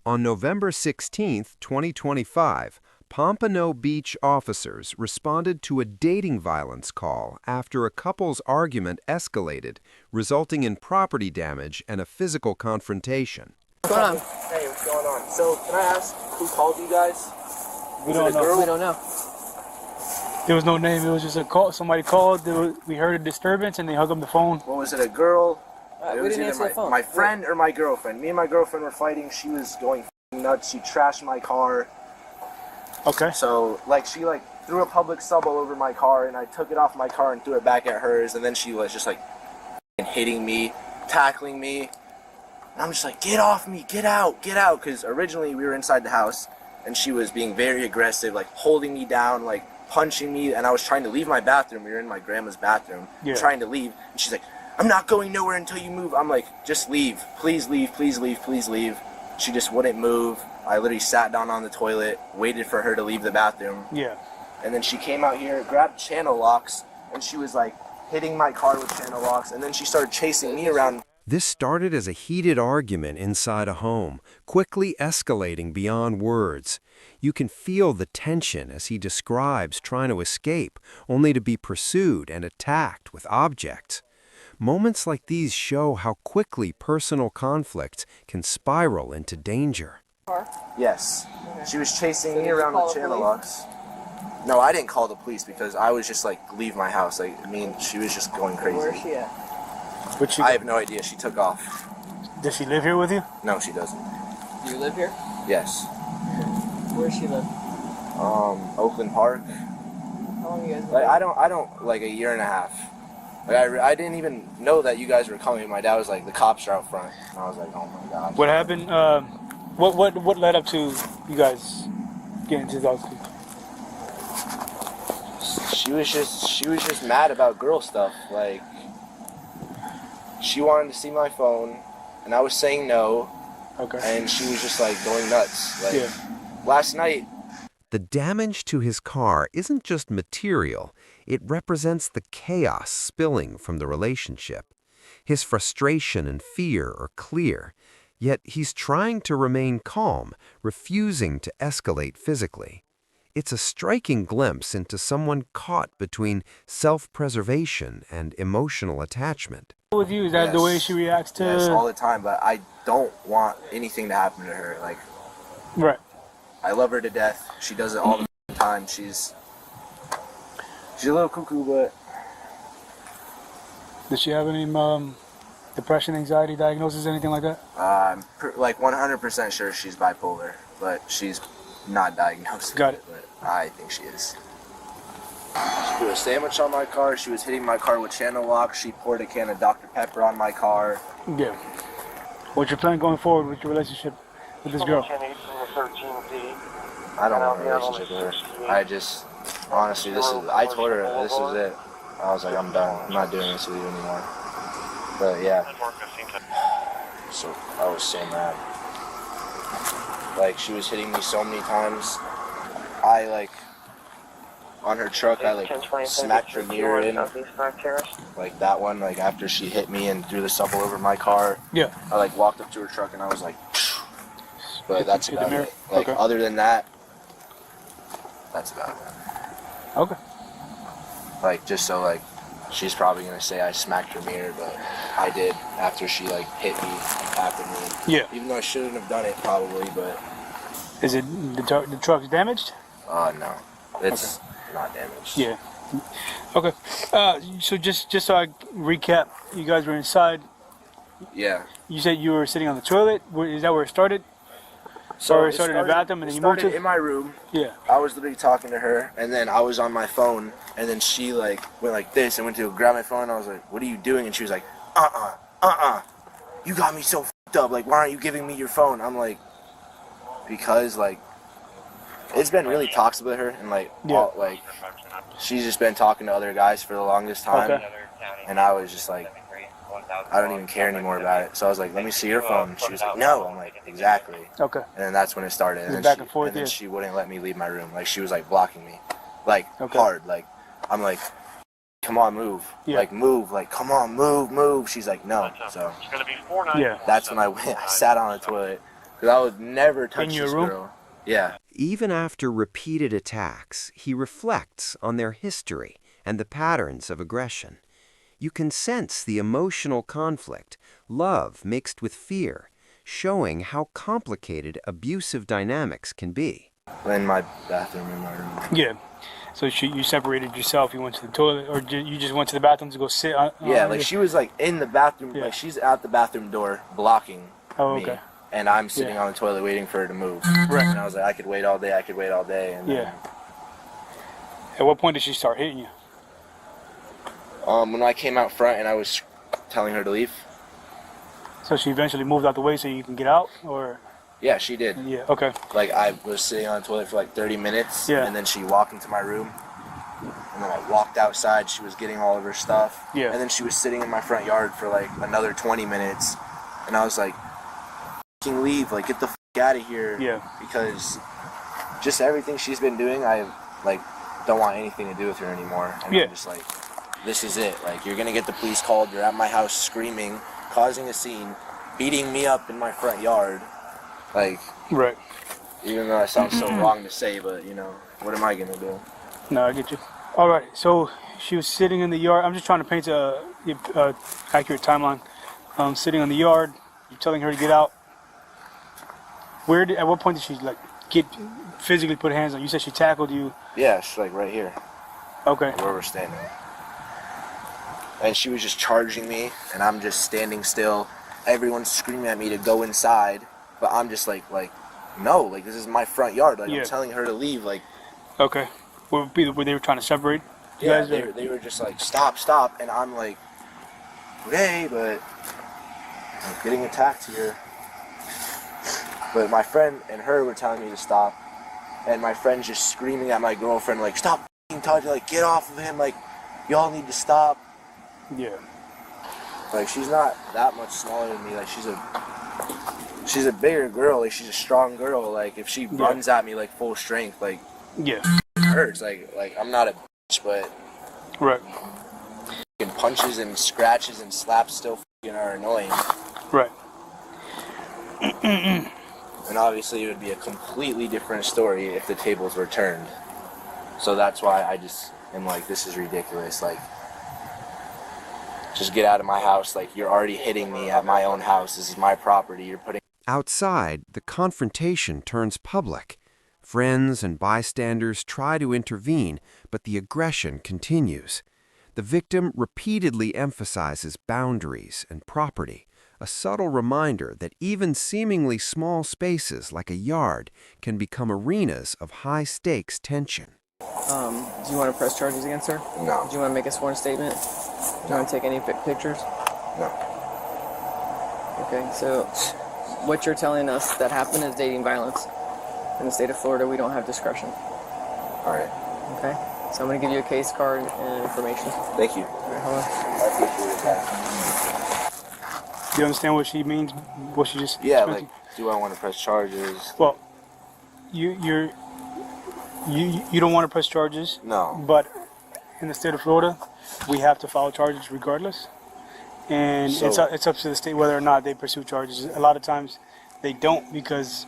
On November 16, 2025, Pompano Beach officers responded to a dating violence call after a couple's argument escalated, resulting in property damage and a physical confrontation. What's going on? Hey, what's going on? So, can I ask who called you guys? We don't know. We don't know. There was no name. It was just a call. Somebody called. We heard a disturbance, and they hung up the phone. What was it? A girl? We didn't answer the phone. My friend or my girlfriend? Me and my girlfriend were fighting. She was going nuts. She trashed my car. Okay. So, she threw a public sub all over my car, and I took it off my car and threw it back at hers. And then she was just hitting me, tackling me. And I'm just like, get off me, get out, get out. Because originally we were inside the house, and she was being very aggressive, holding me down, punching me. And I was trying to leave my bathroom. We were in my grandma's bathroom, trying to leave. And she's like, I'm not going nowhere until you move. I'm like, just leave. Please leave, please leave, please leave. She just wouldn't move. I literally sat down on the toilet, waited for her to leave the bathroom. Yeah. And then she came out here, grabbed channel locks, and she was hitting my car with channel locks. And then she started chasing me around. This started as a heated argument inside a home, quickly escalating beyond words. You can feel the tension as he describes trying to escape, only to be pursued and attacked with objects. Moments like these show how quickly personal conflicts can spiral into danger. Yes. She was chasing me around with channel locks. No, I didn't call the police because I was just leave my house. She was just going crazy. Where's she at? I have no idea. She took off. Does she live here with you? No, she doesn't. Do you live here? Yes. Where does she live? Oakland Park. How long you guys been? I don't a year and a half. I didn't even know that you guys were coming. My dad was like, the cops are out front. And I was like, oh my God. What happened? What led up to you guys getting into those? She was just mad about girl stuff. She wanted to see my phone, and I was saying no. Okay. And she was just going nuts. Yeah. Last night. The damage to his car isn't just material, it represents the chaos spilling from the relationship. His frustration and fear are clear, yet he's trying to remain calm, refusing to escalate physically. It's a striking glimpse into someone caught between self-preservation and emotional attachment. With you, is that the way she reacts to? Yes, all the time, but I don't want anything to happen to her. Right. I love her to death. She does it all the time. She's a little cuckoo, but... Does she have any depression, anxiety diagnosis, anything like that? I'm 100% sure she's bipolar, but she's not diagnosed with it, but I think she is. She threw a sandwich on my car. She was hitting my car with channel locks. She poured a can of Dr. Pepper on my car. Yeah. What's your plan going forward with your relationship with this girl? I don't want a relationship with her. I just, honestly, I told her this is it. I was like, I'm done. I'm not doing this with you anymore. But yeah. So, I was so mad. She was hitting me so many times. On her truck, I smacked her mirror in. That one, after she hit me and threw the sub all over my car. Yeah. I walked up to her truck and I was like, but that's about it. Okay. Other than that, that's about it. Okay. Just so, she's probably gonna say I smacked her mirror, but I did after she, hit me and tapped me. Yeah. Even though I shouldn't have done it, probably, but... Is it, the truck's damaged? No. It's not damaged. Yeah. Okay. So just so I recap, you guys were inside. Yeah. You said you were sitting on the toilet. Is that where it started? So it started in the bathroom and then you moved to? in my room. Yeah. I was literally talking to her, and then I was on my phone, and then she went like this and went to grab my phone. And I was like, "What are you doing?" And she was like, "You got me so f***ed up. Why aren't you giving me your phone?" I'm like, because it's been really toxic with her, and she's just been talking to other guys for the longest time, and I was just like, I don't even care anymore about it. So I was like, let me see your phone. And she was like, no. I'm like, exactly. Okay. And then that's when it started. And back and forth. And then she wouldn't let me leave my room. She was blocking me, hard. I'm like, come on, move. Yeah. Move. Come on, move. She's like, no. So yeah. that's when I went. I sat on the toilet, Because I would never touch In your this room? girl. Yeah. Even after repeated attacks, he reflects on their history and the patterns of aggression. You can sense the emotional conflict, love mixed with fear, showing how complicated abusive dynamics can be. In my bathroom, in my room. Yeah. So you separated yourself. You went to the toilet, or you just went to the bathroom to go sit on? Yeah, like she was like in the bathroom, Yeah. like she's at the bathroom door blocking Oh, me. okay. And I'm sitting Yeah. on the toilet waiting for her to move. Right. And I was like, I could wait all day, I could wait all day. And Yeah. At what point did she start hitting you? when I came out front and I was telling her to leave. So she eventually moved out the way so you can get out, or? Yeah, she did. Yeah. Okay. Like I was sitting on the toilet for like 30 minutes. Yeah. And then she walked into my room. And then I walked outside, she was getting all of her stuff. Yeah. And then she was sitting in my front yard for like another 20 minutes. And I was like, "Fucking leave, like get the out of here." Yeah. Because just everything she's been doing, I like don't want anything to do with her anymore. And Yeah. I'm just like, this is it. Like you're gonna get the police called, you're at my house screaming, causing a scene, beating me up in my front yard. Like, Right. even though that sounds so wrong to say, but you know, what am I gonna do? No, I get you. All right. So she was sitting in the yard. I'm just trying to paint a accurate timeline. Sitting in the yard. You're telling her to get out. At what point did she like get physically put hands on you? You said she tackled you. Yeah, she's like right here, Okay. where we're standing. And she was just charging me, and I'm just standing still. Everyone's screaming at me to go inside, but I'm just like no, like this is my front yard. Like Yeah. I'm telling her to leave. Like, Okay. Were they were trying to separate you yeah, guys? or- they were just like stop, and I'm like, okay, but I'm getting attacked here. But my friend and her were telling me to stop, and my friend's just screaming at my girlfriend like, stop f***ing touching, like get off of him, like y'all need to stop. Yeah. Like she's not that much smaller than me. Like she's a bigger girl. Like she's a strong girl. Like if she runs at me like full strength, like Yeah. it hurts. Like I'm not a bitch, but Right. f***ing punches and scratches and slaps still f***ing are annoying. Right. And obviously it would be a completely different story if the tables were turned. So that's why I just am like, this is ridiculous. Like, just get out of my house. Like, you're already hitting me at my own house. This is my property. You're putting... Outside, the confrontation turns public. Friends and bystanders try to intervene, but the aggression continues. The victim repeatedly emphasizes boundaries and property, a subtle reminder that even seemingly small spaces like a yard can become arenas of high-stakes tension. Do you want to press charges against her? No. Do you want to make a sworn statement? Do you want to take any pictures? No. Okay, so what you're telling us that happened is dating violence. In the state of Florida, we don't have discretion. All right. Okay? So I'm going to give you a case card and information. Thank you. All right, hold on. I appreciate that. Do you understand what she means? What she just Yeah, explained? like, do I want to press charges? Well, you don't want to press charges. No. But in the state of Florida, we have to file charges regardless, and So- it's up to the state whether or not they pursue charges. A lot of times, they don't because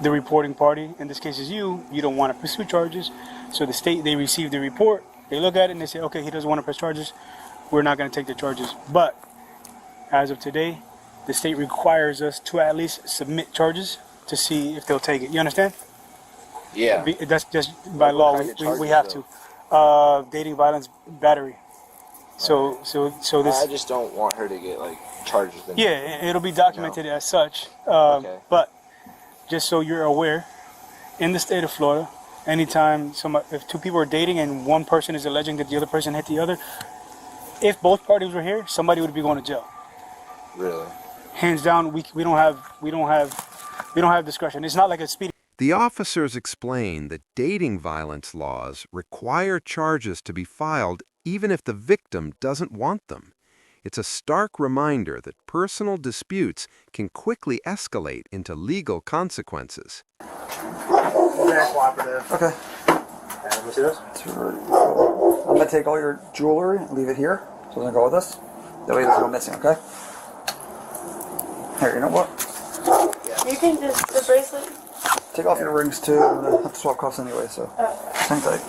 the reporting party, in this case is you don't want to pursue charges. So the state, they receive the report, they look at it and they say, okay, he doesn't want to press charges. We're not going to take the charges. But as of today, the state requires us to at least submit charges to see if they'll take it. You understand? Yeah. That's just by law. kind of We charges, have to. Dating violence, battery. So this. I just don't want her to get, like, charges. Yeah, it'll be documented as such. Okay. But just so you're aware, in the state of Florida, anytime if two people are dating and one person is alleging that the other person hit the other, if both parties were here, somebody would be going to jail. Really? Hands down, we don't have discretion. It's not like a speeding. The officers explain that dating violence laws require charges to be filed even if the victim doesn't want them. It's a stark reminder that personal disputes can quickly escalate into legal consequences. Very cooperative. Okay. Let me see this. I'm going to take all your jewelry and leave it here. So we're going to go with this. That way it doesn't go missing, okay? Here, you know what? Yeah. You can just, the bracelet. Take off your rings too. I'm gonna have to swap cuffs anyway, so hang tight.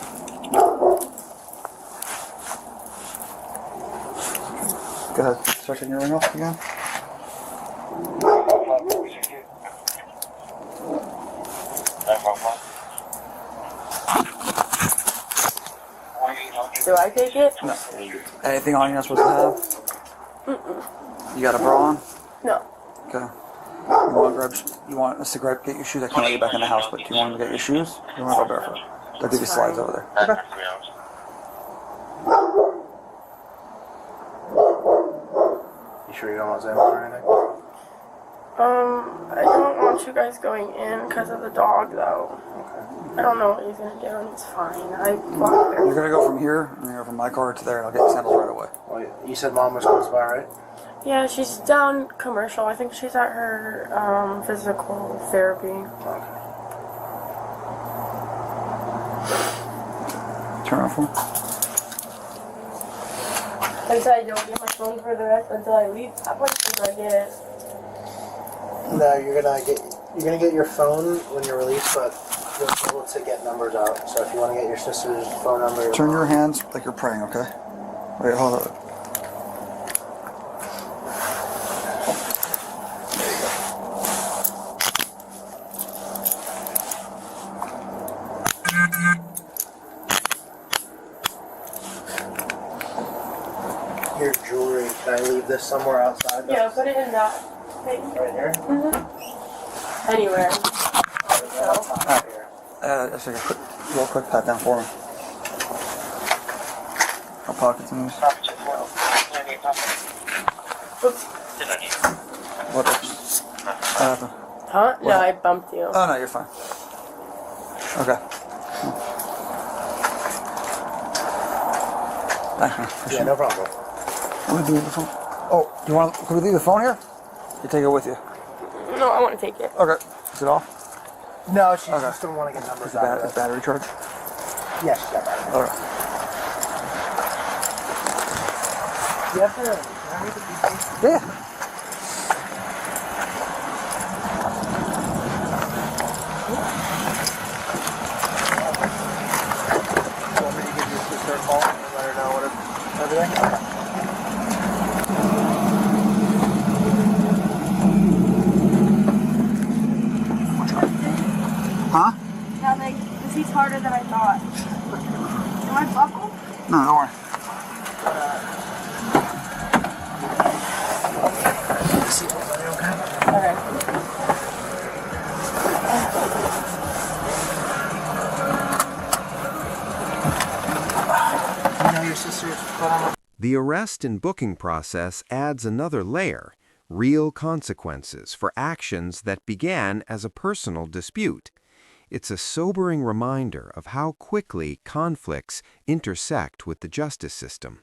Go ahead, start taking your ring off again. Do I take it? No. Anything on you're not supposed to have? You got a bra on? No. Okay. You want us to get your shoes? I can't let you back in the house, but do you want to get your shoes? You want to go barefoot? They'll give you slides over there. Okay. You sure you don't want Xanax or anything? I don't want you guys going in because of the dog, though. I don't know what he's gonna do, and it's fine. You're gonna go from here, and you're gonna go from my car to there, and I'll get samples right away. Well, you said Mom was close by, right? Yeah, she's down commercial. I think she's at her physical therapy. Okay. Turn off phone. Until I don't get my phone for the rest, until I leave, how much did I get it? No, you're gonna get your phone when you're released, but you'll be able to get numbers out. So if you want to get your sister's phone number, Turn your hands like you're praying, okay? Wait, hold on. your jewelry. Can I leave this somewhere outside? Yeah, put it in that thing. Right here. Anywhere. Just like a real quick pat down for me. Our pockets moves. Oops. What happened? Huh? No, I bumped you. Oh no, you're fine. Okay. Thanks, man. Yeah, no problem. Can we leave the phone? Oh, can we leave the phone here? You take it with you. No, I want to take it. Okay. Is it off? No, she Okay. just didn't want to get numbers Is out of the it. battery charged? Yeah, she's got battery. Okay. You have to. Yeah. You want me to give your sister a call and let her know everything? Huh? Yeah, like, this is harder than I thought. Am I buckled? No, don't worry. Okay. You know your sister's put on. The arrest and booking process adds another layer, real consequences for actions that began as a personal dispute. It's a sobering reminder of how quickly conflicts intersect with the justice system.